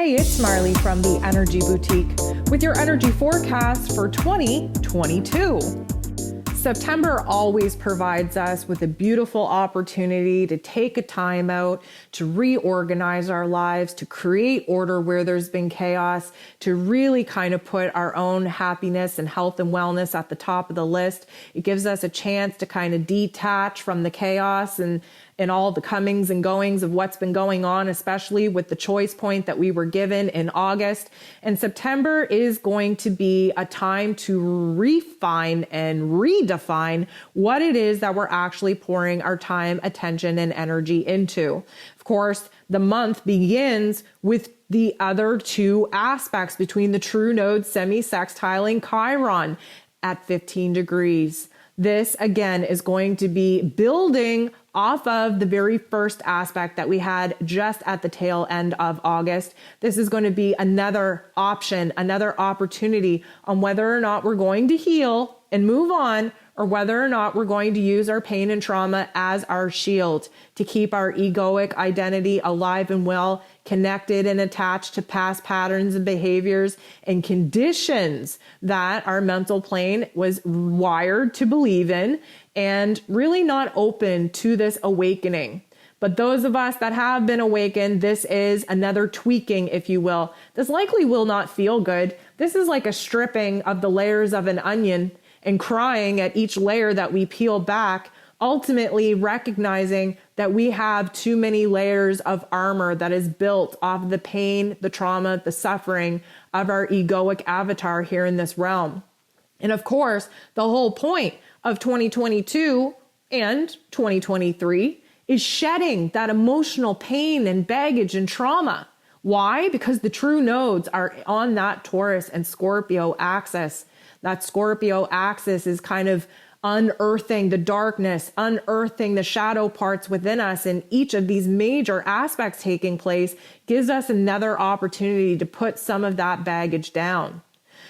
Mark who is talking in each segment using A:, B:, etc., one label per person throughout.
A: Hey, it's Marley from the Energy Boutique with your energy forecast for 2022. September always provides us with a beautiful opportunity to take a time out, to reorganize our lives, to create order where there's been chaos, to really kind of put our own happiness and health and wellness at the top of the list. It gives us a chance to kind of detach from the chaos and all the comings and goings of what's been going on, especially with the choice point that we were given in August. And September is going to be a time to refine and redefine what it is that we're actually pouring our time, attention, and energy into. Of course, the month begins with the other two aspects between the true node semi-sextiling Chiron at 15 degrees. This, again, is going to be building off of the very first aspect that we had just at the tail end of August. This is going to be another option, another opportunity on whether or not we're going to heal and move on, or whether or not we're going to use our pain and trauma as our shield to keep our egoic identity alive and well, connected and attached to past patterns and behaviors and conditions that our mental plane was wired to believe in, and really not open to this awakening. But those of us that have been awakened, this is another tweaking, if you will. This likely will not feel good. This is like a stripping of the layers of an onion and crying at each layer that we peel back, ultimately recognizing that we have too many layers of armor that is built off of the pain, the trauma, the suffering of our egoic avatar here in this realm. And of course, the whole point of 2022 and 2023 is shedding that emotional pain and baggage and trauma. Why? Because the true nodes are on that Taurus and Scorpio axis. That Scorpio axis is kind of unearthing the darkness, unearthing the shadow parts within us. And each of these major aspects taking place gives us another opportunity to put some of that baggage down.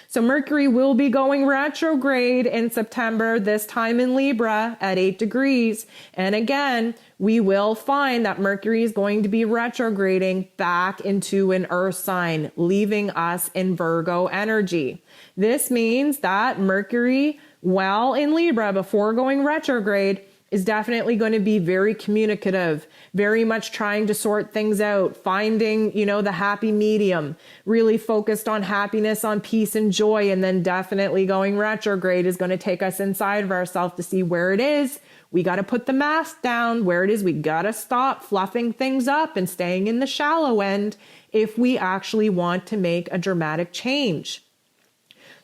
A: So Mercury will be going retrograde in September, this time in Libra at 8 degrees. And again, we will find that Mercury is going to be retrograding back into an earth sign, leaving us in Virgo energy. This means that Mercury, while in Libra before going retrograde, is definitely going to be very communicative, very much trying to sort things out, finding, the happy medium, really focused on happiness, on peace and joy. And then definitely going retrograde is going to take us inside of ourselves to see where it is. We got to put the mask down where it is. We got to stop fluffing things up and staying in the shallow end if we actually want to make a dramatic change.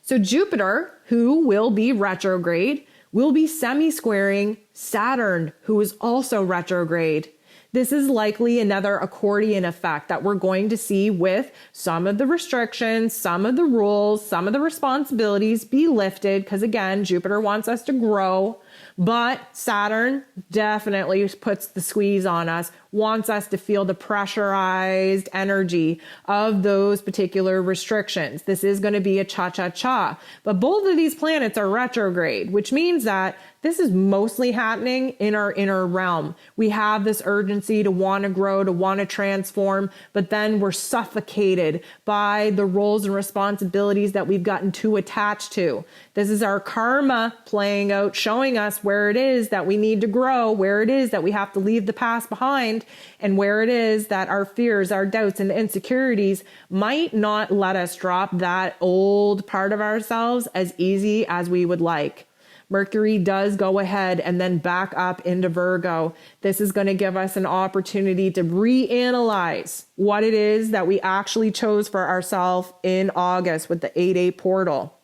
A: So Jupiter, who will be retrograde, will be semi-squaring Saturn, who is also retrograde. This is likely another accordion effect that we're going to see with some of the restrictions, some of the rules, some of the responsibilities be lifted, because again, Jupiter wants us to grow, but Saturn definitely puts the squeeze on us, wants us to feel the pressurized energy of those particular restrictions. This is going to be a cha-cha-cha. But both of these planets are retrograde, which means that this is mostly happening in our inner realm. We have this urgency to want to grow, to want to transform, but then we're suffocated by the roles and responsibilities that we've gotten too attached to. This is our karma playing out, showing us where it is that we need to grow, where it is that we have to leave the past behind, and where it is that our fears, our doubts, and insecurities might not let us drop that old part of ourselves as easy as we would like. Mercury does go ahead and then back up into Virgo. This is going to give us an opportunity to reanalyze what it is that we actually chose for ourselves in August with the 8-8 portal.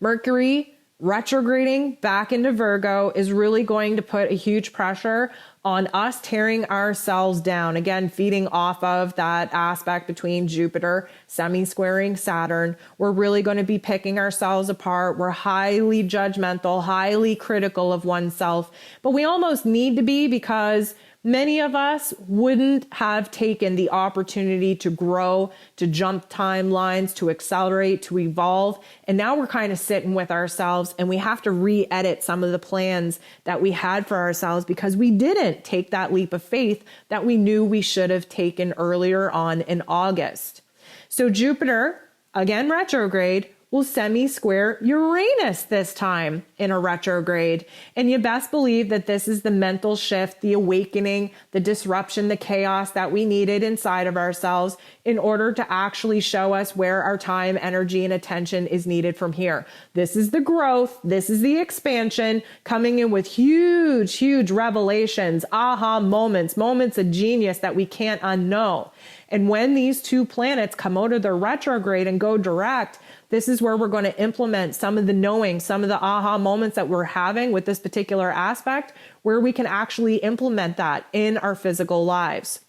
A: Mercury retrograding back into Virgo is really going to put a huge pressure on us tearing ourselves down. Again, feeding off of that aspect between Jupiter semi-squaring Saturn. We're really going to be picking ourselves apart. We're highly judgmental, highly critical of oneself, but we almost need to be, because many of us wouldn't have taken the opportunity to grow, to jump timelines, to accelerate, to evolve. And now we're kind of sitting with ourselves and we have to re-edit some of the plans that we had for ourselves because we didn't. didn't take that leap of faith that we knew we should have taken earlier on in August. So Jupiter, again retrograde, will semi-square Uranus this time in a retrograde. And you best believe that this is the mental shift, the awakening, the disruption, the chaos that we needed inside of ourselves in order to actually show us where our time, energy, and attention is needed from here. This is the growth. This is the expansion coming in with huge, huge revelations, aha moments, moments of genius that we can't unknow. And when these two planets come out of their retrograde and go direct, this is where we're going to implement some of the knowing, some of the aha moments that we're having with this particular aspect, where we can actually implement that in our physical lives.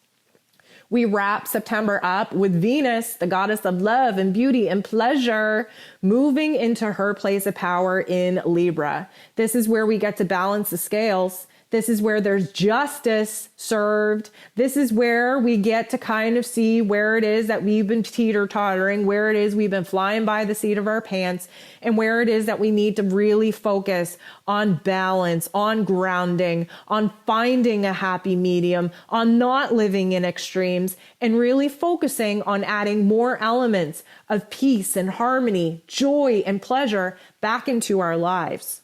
A: We wrap September up with Venus, the goddess of love and beauty and pleasure, moving into her place of power in Libra. This is where we get to balance the scales. This is where there's justice served. This is where we get to kind of see where it is that we've been teeter-tottering, where it is we've been flying by the seat of our pants, and where it is that we need to really focus on balance, on grounding, on finding a happy medium, on not living in extremes, and really focusing on adding more elements of peace and harmony, joy and pleasure back into our lives.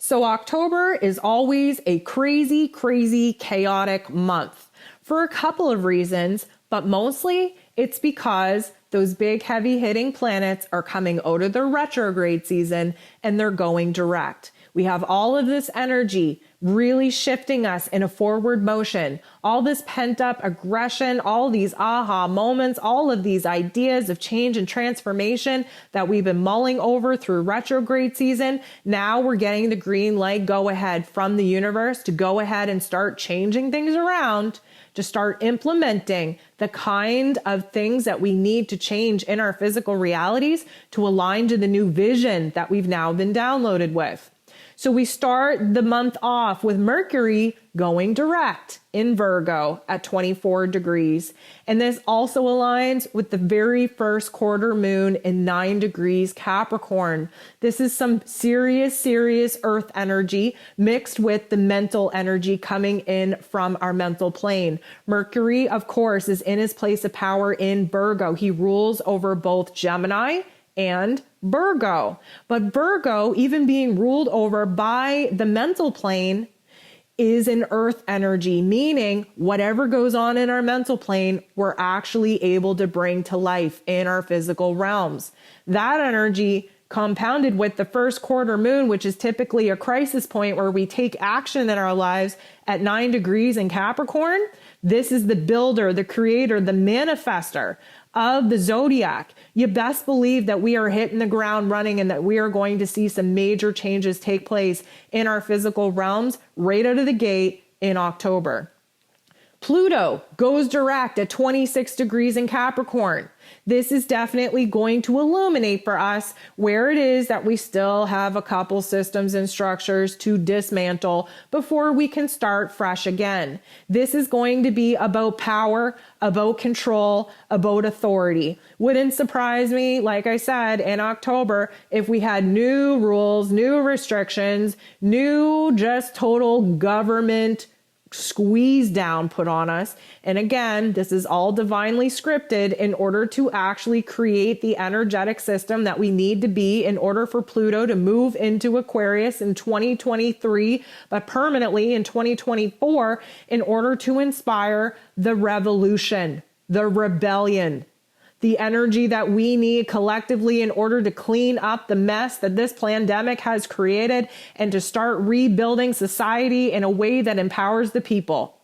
A: So October is always a crazy, crazy, chaotic month for a couple of reasons, but mostly it's because those big, heavy hitting planets are coming out of their retrograde season and they're going direct. We have all of this energy really shifting us in a forward motion, all this pent up aggression, all these aha moments, all of these ideas of change and transformation that we've been mulling over through retrograde season. Now we're getting the green light go ahead from the universe to go ahead and start changing things around, to start implementing the kind of things that we need to change in our physical realities to align to the new vision that we've now been downloaded with. So we start the month off with Mercury going direct in Virgo at 24 degrees. And this also aligns with the very first quarter moon in 9 degrees Capricorn. This is some serious, serious earth energy mixed with the mental energy coming in from our mental plane. Mercury, of course, is in his place of power in Virgo. He rules over both Gemini and Virgo. But Virgo, even being ruled over by the mental plane, is an earth energy, meaning whatever goes on in our mental plane, we're actually able to bring to life in our physical realms. That energy compounded with the first quarter moon, which is typically a crisis point where we take action in our lives at 9 degrees in Capricorn. This is the builder, the creator, the manifester of the zodiac. You best believe that we are hitting the ground running and that we are going to see some major changes take place in our physical realms right out of the gate in October. Pluto goes direct at 26 degrees in Capricorn. This is definitely going to illuminate for us where it is that we still have a couple systems and structures to dismantle before we can start fresh again. This is going to be about power, about control, about authority. Wouldn't surprise me, like I said, in October, if we had new rules, new restrictions, new just total government squeeze down put on us. And again, this is all divinely scripted in order to actually create the energetic system that we need to be in order for Pluto to move into Aquarius in 2023, but permanently in 2024 in order to inspire the revolution, the rebellion, the energy that we need collectively in order to clean up the mess that this pandemic has created and to start rebuilding society in a way that empowers the people.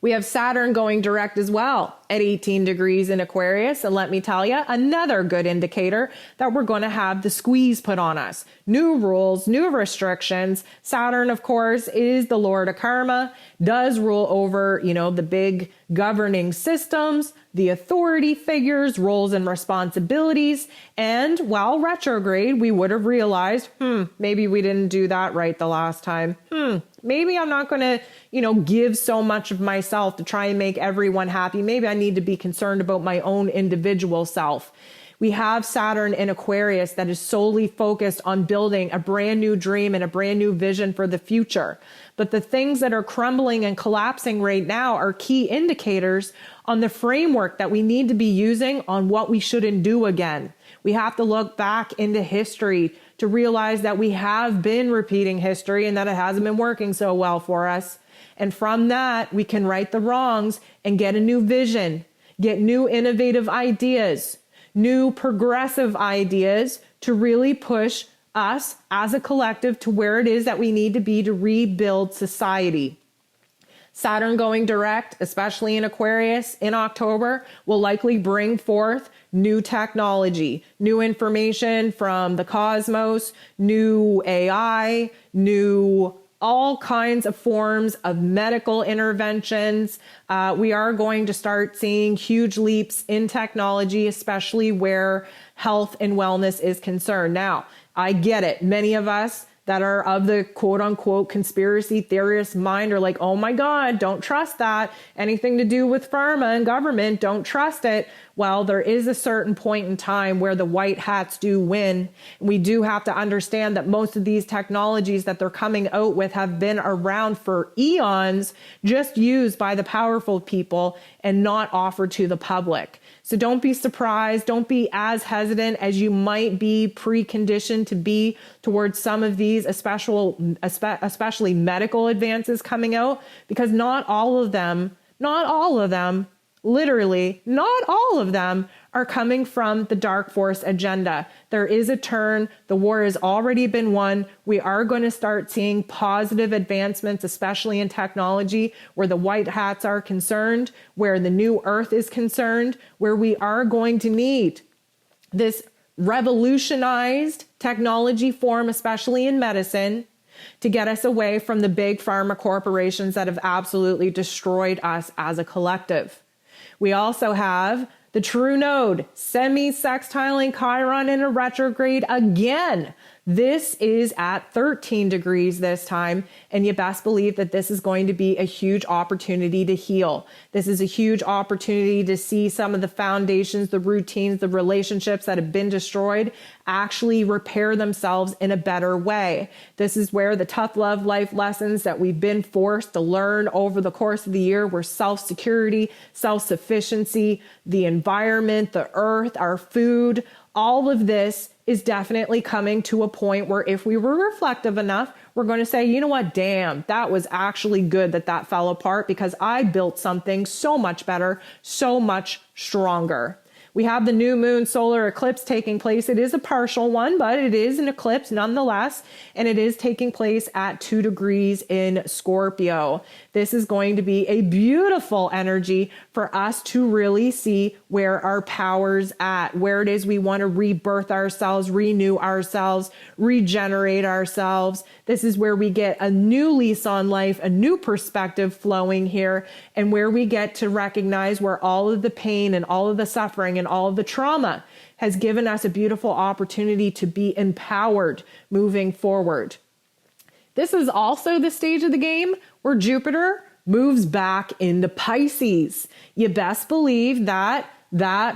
A: We have Saturn going direct as well at 18 degrees in Aquarius. And let me tell you, another good indicator that we're going to have the squeeze put on us. New rules, new restrictions. Saturn, of course, is the Lord of Karma, does rule over, the big governing systems, the authority figures, roles and responsibilities. And while retrograde, we would have realized, maybe we didn't do that right the last time. Maybe I'm not going to, give so much of myself to try and make everyone happy. Maybe I need to be concerned about my own individual self. We have Saturn in Aquarius that is solely focused on building a brand new dream and a brand new vision for the future. But the things that are crumbling and collapsing right now are key indicators on the framework that we need to be using on what we shouldn't do again. We have to look back into history to realize that we have been repeating history and that it hasn't been working so well for us. And from that, we can right the wrongs and get a new vision, get new innovative ideas, new progressive ideas to really push us as a collective to where it is that we need to be to rebuild society. Saturn going direct, especially in Aquarius in October, will likely bring forth new technology, new information from the cosmos, new AI, new all kinds of forms of medical interventions. We are going to start seeing huge leaps in technology, especially where health and wellness is concerned. Now, I get it. Many of us that are of the quote unquote conspiracy theorist mind are like, oh my God, don't trust that. Anything to do with pharma and government, don't trust it. Well, there is a certain point in time where the white hats do win. We do have to understand that most of these technologies that they're coming out with have been around for eons, just used by the powerful people and not offered to the public. So don't be surprised. Don't be as hesitant as you might be preconditioned to be towards some of these, especially medical advances coming out, because not all of them, literally, not all of them are coming from the dark force agenda. There is a turn. The war has already been won. We are going to start seeing positive advancements, especially in technology, where the white hats are concerned, where the new earth is concerned, where we are going to need this revolutionized technology form, especially in medicine, to get us away from the big pharma corporations that have absolutely destroyed us as a collective. We also have the true node, semi-sextiling Chiron in a retrograde again. This is at 13 degrees this time, and you best believe that this is going to be a huge opportunity to heal. This is a huge opportunity to see some of the foundations, the routines, the relationships that have been destroyed actually repair themselves in a better way. This is where the tough love life lessons that we've been forced to learn over the course of the year, where self-security, self-sufficiency, the environment, the earth, our food, all of this is definitely coming to a point where if we were reflective enough, we're going to say, you know what, damn, that was actually good that fell apart, because I built something so much better, so much stronger. We have the new moon solar eclipse taking place. It is a partial one, but it is an eclipse nonetheless, and it is taking place at 2 degrees in Scorpio. This is going to be a beautiful energy for us to really see where our power's at, where it is we want to rebirth ourselves, renew ourselves, regenerate ourselves. This is where we get a new lease on life, a new perspective flowing here, and where we get to recognize where all of the pain and all of the suffering and all of the trauma has given us a beautiful opportunity to be empowered moving forward. This is also the stage of the game where Jupiter moves back into Pisces. You best believe that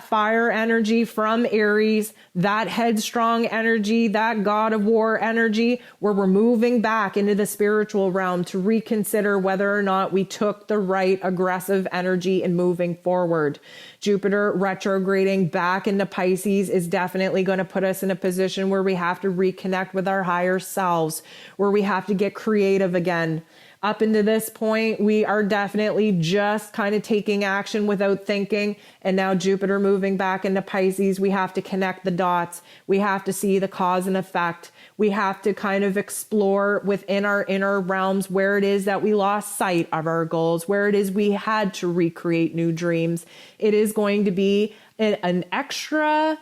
A: fire energy from Aries, that headstrong energy, that God of War energy, where we're moving back into the spiritual realm to reconsider whether or not we took the right aggressive energy in moving forward. Jupiter retrograding back into Pisces is definitely going to put us in a position where we have to reconnect with our higher selves, where we have to get creative again. Up into this point, we are definitely just kind of taking action without thinking. And now Jupiter moving back into Pisces, we have to connect the dots. We have to see the cause and effect. We have to kind of explore within our inner realms where it is that we lost sight of our goals, where it is we had to recreate new dreams. It is going to be an extra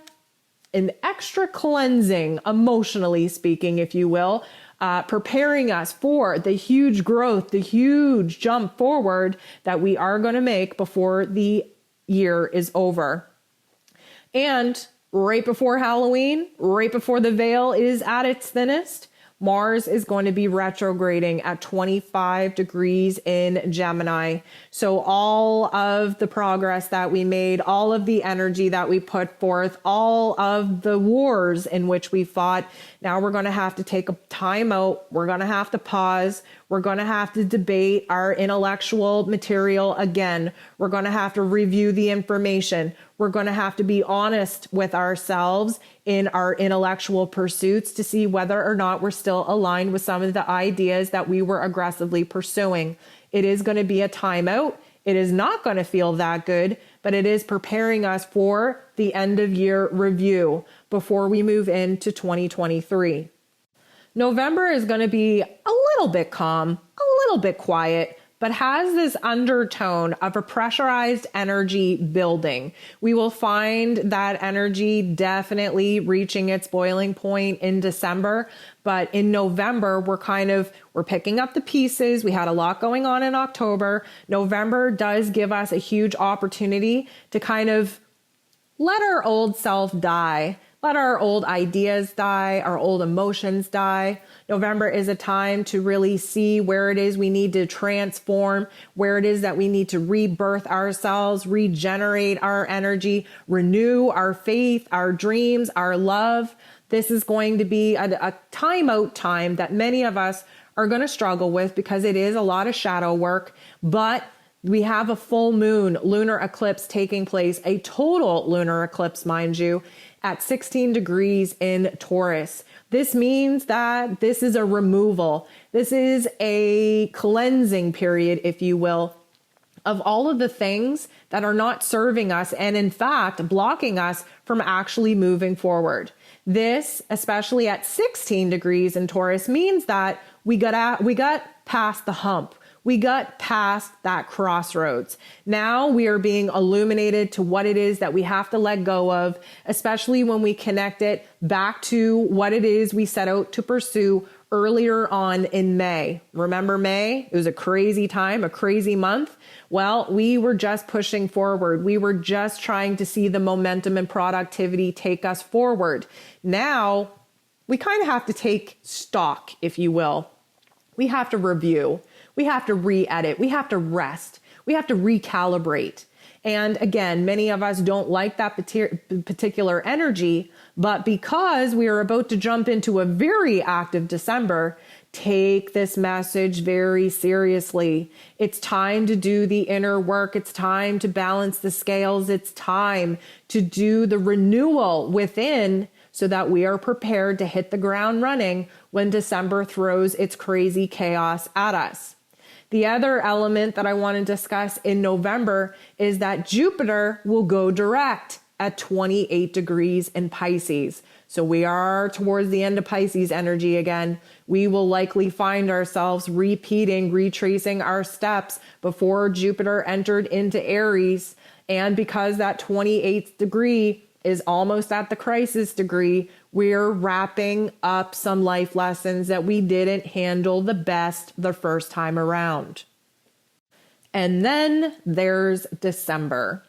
A: cleansing, emotionally speaking, if you will, preparing us for the huge growth, the huge jump forward that we are going to make before the year is over. And right before Halloween, right before the veil is at its thinnest, Mars is going to be retrograding at 25 degrees in Gemini. So all of the progress that we made, all of the energy that we put forth, all of the wars in which we fought, now we're going to have to take a time out. We're going to have to pause. We're going to have to debate our intellectual material again. We're going to have to review the information. We're going to have to be honest with ourselves in our intellectual pursuits to see whether or not we're still aligned with some of the ideas that we were aggressively pursuing. It is going to be a timeout. It is not going to feel that good, but it is preparing us for the end of year review before we move into 2023. November is going to be a little bit calm, a little bit quiet, but has this undertone of a pressurized energy building. We will find that energy definitely reaching its boiling point in December, but in November, we're picking up the pieces. We had a lot going on in October. November does give us a huge opportunity to kind of let our old self die. Let our old ideas die, our old emotions die. November is a time to really see where it is we need to transform, where it is that we need to rebirth ourselves, regenerate our energy, renew our faith, our dreams, our love. This is going to be a timeout time that many of us are going to struggle with because it is a lot of shadow work, but we have a full moon lunar eclipse taking place, a total lunar eclipse, mind you, at 16 degrees in Taurus. This means that this is a removal. This is a cleansing period, if you will, of all of the things that are not serving us and in fact blocking us from actually moving forward. This, especially at 16 degrees in Taurus, means that we got past the hump. We got past that crossroads. Now we are being illuminated to what it is that we have to let go of, especially when we connect it back to what it is we set out to pursue earlier on in May. Remember May? It was a crazy time, a crazy month. Well, we were just pushing forward. We were just trying to see the momentum and productivity take us forward. Now we kind of have to take stock, if you will. We have to review. We have to re-edit. We have to rest. We have to recalibrate. And again, many of us don't like that particular energy, but because we are about to jump into a very active December, take this message very seriously. It's time to do the inner work. It's time to balance the scales. It's time to do the renewal within so that we are prepared to hit the ground running when December throws its crazy chaos at us. The other element that I want to discuss in November is that Jupiter will go direct at 28 degrees in Pisces. So we are towards the end of Pisces energy again. We will likely find ourselves retracing our steps before Jupiter entered into Aries. And because that 28th degree is almost at the crisis degree, we're wrapping up some life lessons that we didn't handle the best the first time around. And then there's December.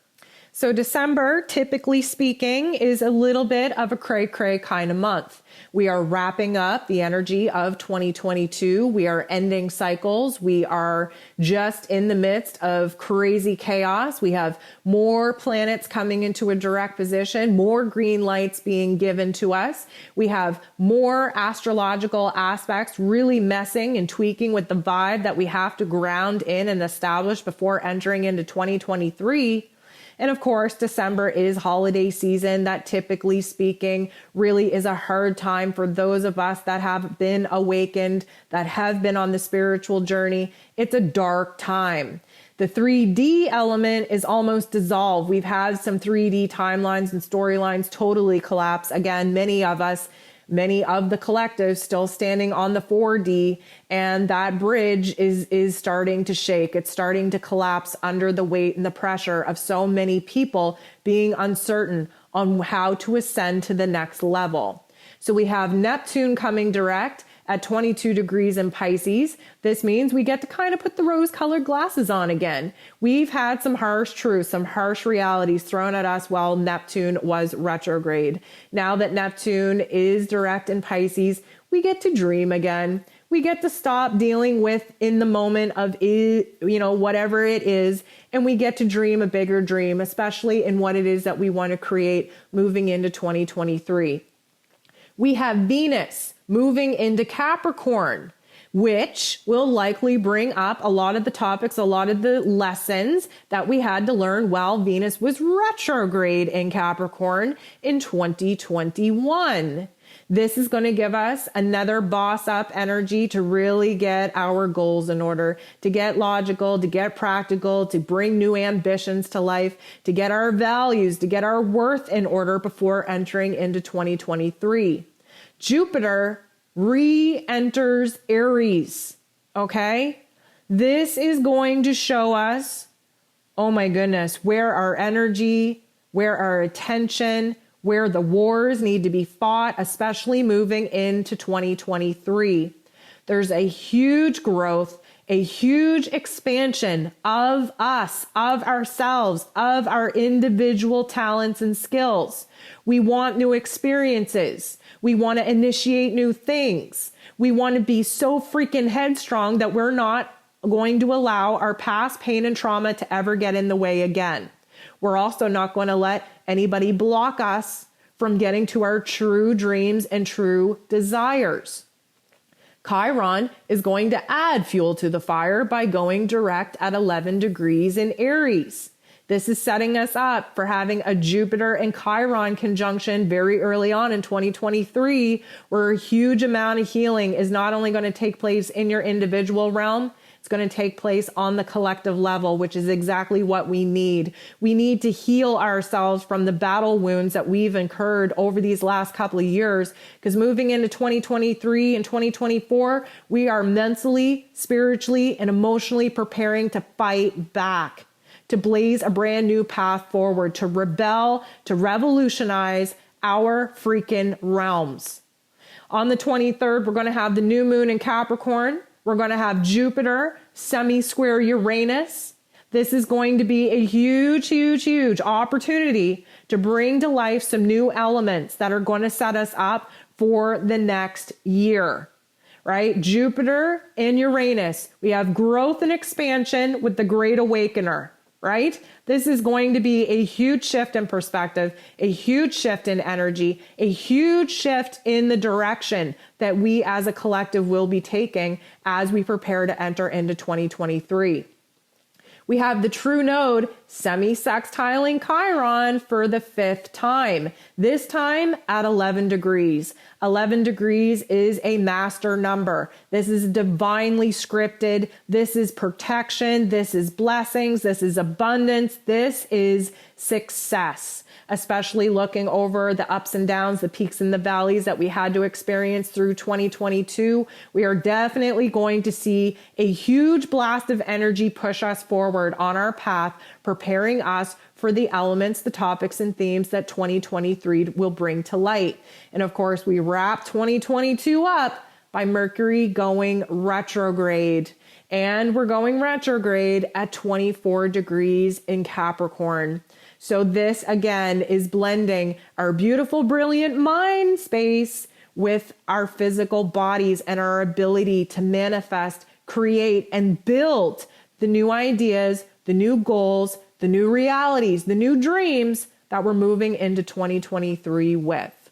A: So December, typically speaking, is a little bit of a cray-cray kind of month. We are wrapping up the energy of 2022. We are ending cycles. We are just in the midst of crazy chaos. We have more planets coming into a direct position, more green lights being given to us. We have more astrological aspects really messing and tweaking with the vibe that we have to ground in and establish before entering into 2023. And of course, December is holiday season. That typically speaking really is a hard time for those of us that have been awakened, that have been on the spiritual journey. It's a dark time. The 3D element is almost dissolved. We've had some 3D timelines and storylines totally collapse. Again, many of the collectives still standing on the 4D, and that bridge is starting to shake. It's starting to collapse under the weight and the pressure of so many people being uncertain on how to ascend to the next level. So we have Neptune coming direct at 22 degrees in Pisces. This means we get to kind of put the rose-colored glasses on again. We've had some harsh truths, some harsh realities thrown at us while Neptune was retrograde. Now that Neptune is direct in Pisces, we get to dream again. We get to stop dealing with in the moment of, whatever it is, and we get to dream a bigger dream, especially in what it is that we want to create moving into 2023. We have Venus moving into Capricorn, which will likely bring up a lot of the topics, a lot of the lessons that we had to learn while Venus was retrograde in Capricorn in 2021. This is going to give us another boss up energy to really get our goals in order, to get logical, to get practical, to bring new ambitions to life, to get our values, to get our worth in order before entering into 2023. Jupiter re-enters Aries, okay? This is going to show us, oh my goodness, where our energy, where our attention, where the wars need to be fought, especially moving into 2023. There's a huge growth, a huge expansion of us, of ourselves, of our individual talents and skills. We want new experiences. We want to initiate new things. We want to be so freaking headstrong that we're not going to allow our past pain and trauma to ever get in the way again. We're also not going to let anybody block us from getting to our true dreams and true desires. Chiron is going to add fuel to the fire by going direct at 11 degrees in Aries. This is setting us up for having a Jupiter and Chiron conjunction very early on in 2023, where a huge amount of healing is not only going to take place in your individual realm, it's going to take place on the collective level, which is exactly what we need. We need to heal ourselves from the battle wounds that we've incurred over these last couple of years, because moving into 2023 and 2024, we are mentally, spiritually, and emotionally preparing to fight back, to blaze a brand new path forward, to rebel, to revolutionize our freaking realms. On the 23rd, we're going to have the new moon in Capricorn. We're going to have Jupiter semi-square Uranus. This is going to be a huge, huge, huge opportunity to bring to life some new elements that are going to set us up for the next year, right? Jupiter and Uranus. We have growth and expansion with the Great Awakener, right? This is going to be a huge shift in perspective, a huge shift in energy, a huge shift in the direction that we as a collective will be taking as we prepare to enter into 2023. We have the true node semi-sextiling Chiron for the 5th time, this time at 11 degrees. 11 degrees is a master number. This is divinely scripted. This is protection. This is blessings. This is abundance. This is success, especially looking over the ups and downs, the peaks and the valleys that we had to experience through 2022. We are definitely going to see a huge blast of energy push us forward on our path, preparing us for the elements, the topics and themes that 2023 will bring to light. And of course, we wrap 2022 up by Mercury going retrograde. And we're going retrograde at 24 degrees in Capricorn. So this, again, is blending our beautiful, brilliant mind space with our physical bodies and our ability to manifest, create, and build the new ideas, the new goals, the new realities, the new dreams that we're moving into 2023 with.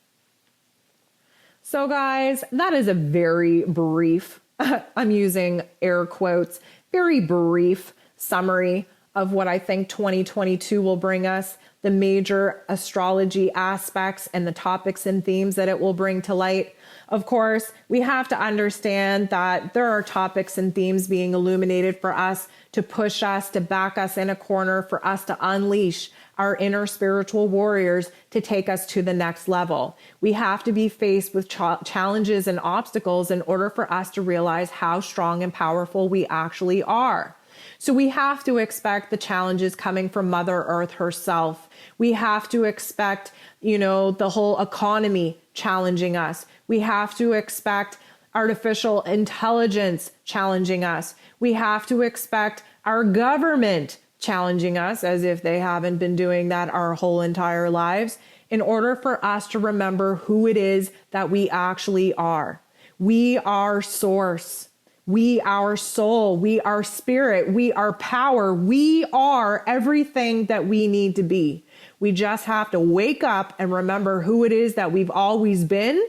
A: So guys, that is a very brief, I'm using air quotes, very brief summary of what I think 2022 will bring us, the major astrology aspects and the topics and themes that it will bring to light. Of course, we have to understand that there are topics and themes being illuminated for us to push us, to back us in a corner, for us to unleash our inner spiritual warriors to take us to the next level. We have to be faced with challenges and obstacles in order for us to realize how strong and powerful we actually are. So we have to expect the challenges coming from Mother Earth herself. We have to expect, the whole economy challenging us. We have to expect artificial intelligence challenging us. We have to expect our government challenging us, as if they haven't been doing that our whole entire lives, in order for us to remember who it is that we actually are. We are source. We are soul. We are spirit. We are power. We are everything that we need to be. We just have to wake up and remember who it is that we've always been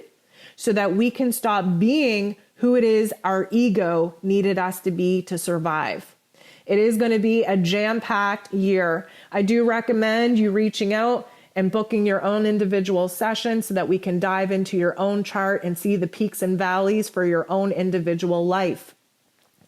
A: so that we can stop being who it is our ego needed us to be to survive. It is going to be a jam-packed year. I do recommend you reaching out and booking your own individual session so that we can dive into your own chart and see the peaks and valleys for your own individual life.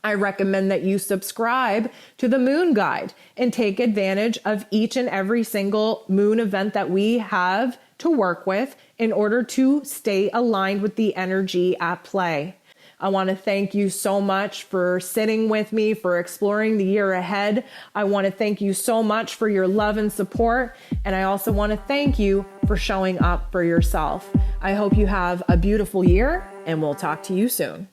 A: I recommend that you subscribe to the Moon Guide and take advantage of each and every single moon event that we have to work with in order to stay aligned with the energy at play. I want to thank you so much for sitting with me, for exploring the year ahead. I want to thank you so much for your love and support. And I also want to thank you for showing up for yourself. I hope you have a beautiful year, and we'll talk to you soon.